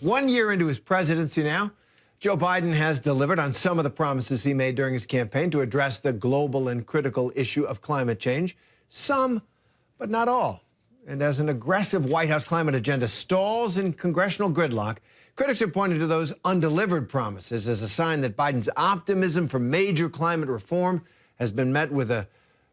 1 year into his presidency now, Joe Biden has delivered on some of the promises he made during his campaign to address the global and critical issue of climate change. Some, but not all. And as an aggressive White House climate agenda stalls in congressional gridlock, critics are pointing to those undelivered promises as a sign that Biden's optimism for major climate reform has been met with a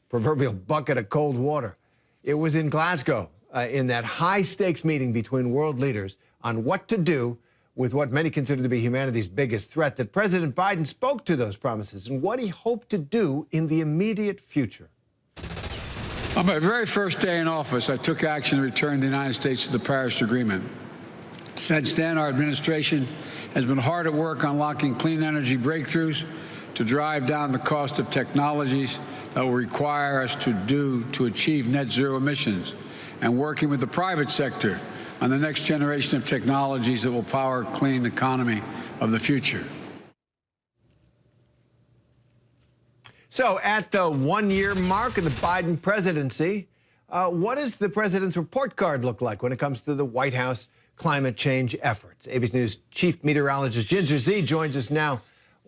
proverbial bucket of cold water. It was in Glasgow, in that high-stakes meeting between world leaders on what to do with what many consider to be humanity's biggest threat, that President Biden spoke to those promises and what he hoped to do in the immediate future. On my very first day in office, I took action to return the United States to the Paris Agreement. Since then, our administration has been hard at work unlocking clean energy breakthroughs to drive down the cost of technologies that will require us to achieve net zero emissions, and working with the private sector on the next generation of technologies that will power a clean economy of the future. So at the 1 year mark of the Biden presidency, what does the president's report card look like when it comes to the White House climate change efforts? ABC News Chief Meteorologist Ginger Zee joins us now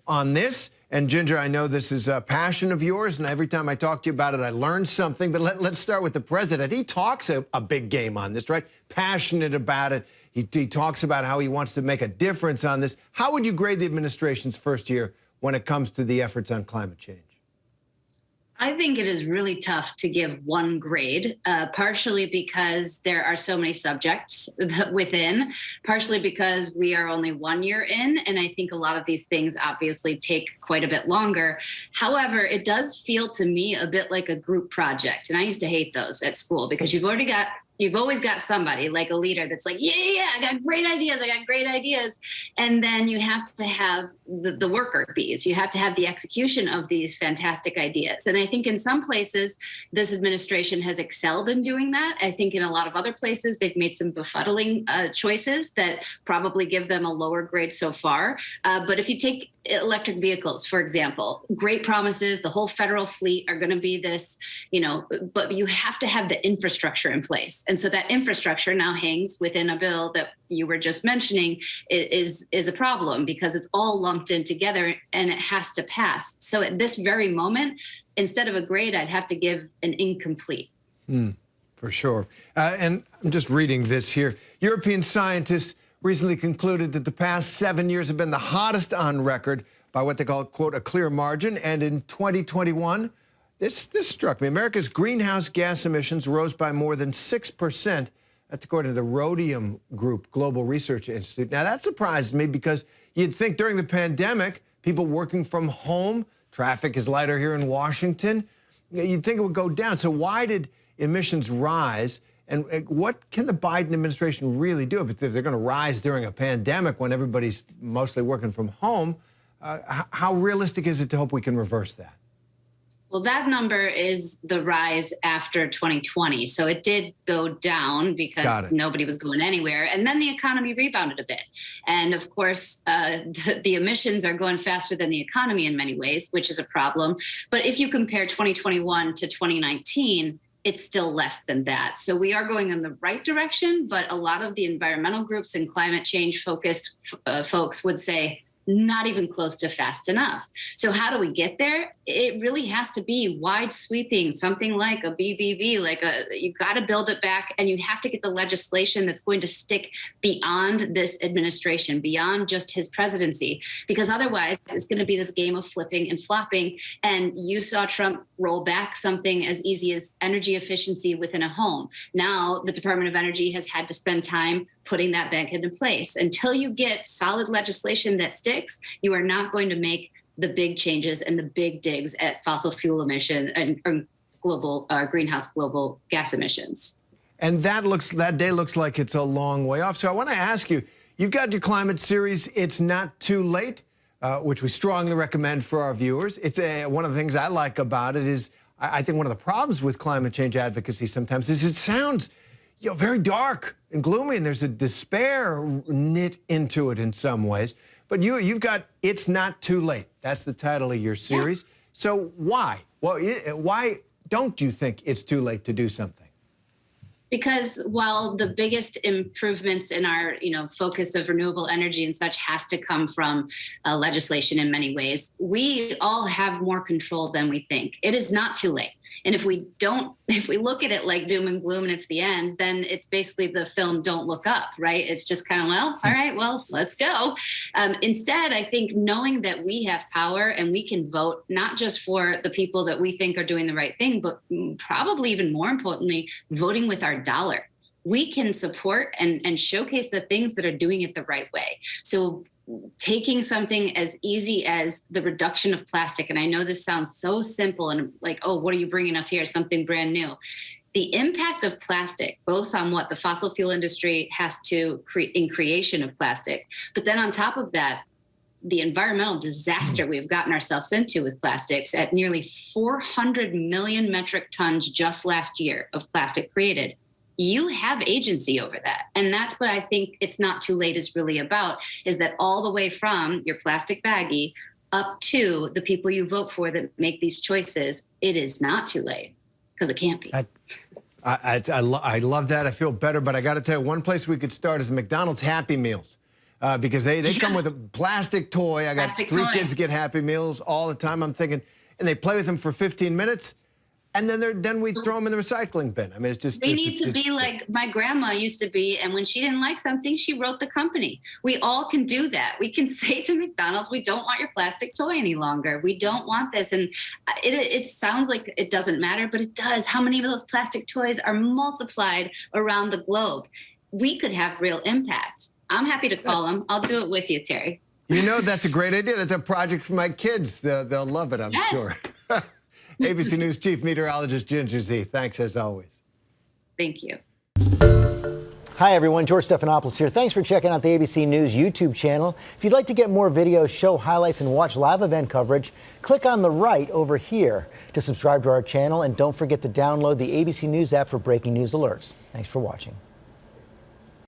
on this. And Ginger, I know this is a passion of yours, and every time I talk to you about it, I learn something. But let's start with the president. He talks a big game on this, right? Passionate about it. He talks about how he wants to make a difference on this. How would you grade the administration's first year when it comes to the efforts on climate change? I think it is really tough to give one grade, partially because there are so many subjects within, partially because we are only 1 year in, and I think a lot of these things obviously take quite a bit longer. However, it does feel to me a bit like a group project, and I used to hate those at school because you've always got somebody like a leader that's like, yeah, I got great ideas. And then you have to have the worker bees. You have to have the execution of these fantastic ideas. And I think in some places, this administration has excelled in doing that. I think in a lot of other places, they've made some befuddling choices that probably give them a lower grade so far. But if you take electric vehicles, for example, great promises, the whole federal fleet are going to be this, but you have to have the infrastructure in place. And so that infrastructure now hangs within a bill that you were just mentioning is a problem because it's all lumped in together and it has to pass. So at this very moment, instead of a grade, I'd have to give an incomplete. For sure. And I'm just reading this here. European scientists recently concluded that the past 7 years have been the hottest on record by what they call, quote, a clear margin. And in 2021, this struck me. America's greenhouse gas emissions rose by more than 6%. That's according to the Rhodium Group Global Research Institute. Now, that surprised me because you'd think during the pandemic, people working from home, traffic is lighter here in Washington, you'd think it would go down. So why did emissions rise? And what can the Biden administration really do if they're going to rise during a pandemic when everybody's mostly working from home? How realistic is it to hope we can reverse that? Well, that number is the rise after 2020. So it did go down because nobody was going anywhere. And then the economy rebounded a bit. And of course, the emissions are going faster than the economy in many ways, which is a problem. But if you compare 2021 to 2019, it's still less than that. So we are going in the right direction, but a lot of the environmental groups and climate change focused folks would say, not even close to fast enough. So how do we get there? It really has to be wide sweeping, something like a BBB, you got to build it back, and you have to get the legislation that's going to stick beyond this administration, beyond just his presidency, because otherwise it's going to be this game of flipping and flopping. And you saw Trump roll back something as easy as energy efficiency within a home. Now the Department of Energy has had to spend time putting that back into place. Until you get solid legislation that sticks, you are not going to make the big changes and the big digs at fossil fuel emission and global greenhouse global gas emissions. And that day looks like it's a long way off. So I want to ask you, you've got your climate series, It's Not Too Late, which we strongly recommend for our viewers. It's one of the things I like about it is I think one of the problems with climate change advocacy sometimes is it sounds very dark and gloomy, and there's a despair knit into it in some ways. But you've got It's Not Too Late. That's the title of your series. Yeah. So why? Well, why don't you think it's too late to do something? Because while the biggest improvements in our, focus of renewable energy and such has to come from legislation in many ways, we all have more control than we think. It is not too late. And if we look at it like doom and gloom and it's the end, then it's basically the film Don't Look Up, right? It's just kind of, well, all right, well, let's go. Instead, I think knowing that we have power and we can vote, not just for the people that we think are doing the right thing, but probably even more importantly, voting with our dollar. We can support and showcase the things that are doing it the right way. So taking something as easy as the reduction of plastic, and I know this sounds so simple and like, oh, what are you bringing us here? Something brand new. The impact of plastic, both on what the fossil fuel industry has to create in creation of plastic, but then on top of that, the environmental disaster we've gotten ourselves into with plastics at nearly 400 million metric tons just last year of plastic created. You have agency over that. And that's what I think It's Not Too Late is really about, is that all the way from your plastic baggie up to the people you vote for that make these choices, it is not too late, because it can't be. I love that. I feel better, but I got to tell you, one place we could start is McDonald's Happy Meals. Because they come with a plastic toy. I got three kids get Happy Meals all the time. I'm thinking, and they play with them for 15 minutes. And then we throw them in the recycling bin. I mean, it's just... We need to be like my grandma used to be, and when she didn't like something, she wrote the company. We all can do that. We can say to McDonald's, we don't want your plastic toy any longer. We don't want this. And it sounds like it doesn't matter, but it does. How many of those plastic toys are multiplied around the globe? We could have real impact. I'm happy to call them. I'll do it with you, Terry. That's a great idea. That's a project for my kids. They'll love it, I'm sure. ABC News Chief Meteorologist Ginger Zee, thanks as always. Thank you. Hi, everyone. George Stephanopoulos here. Thanks for checking out the ABC News YouTube channel. If you'd like to get more videos, show highlights, and watch live event coverage, click on the right over here to subscribe to our channel. And don't forget to download the ABC News app for breaking news alerts. Thanks for watching.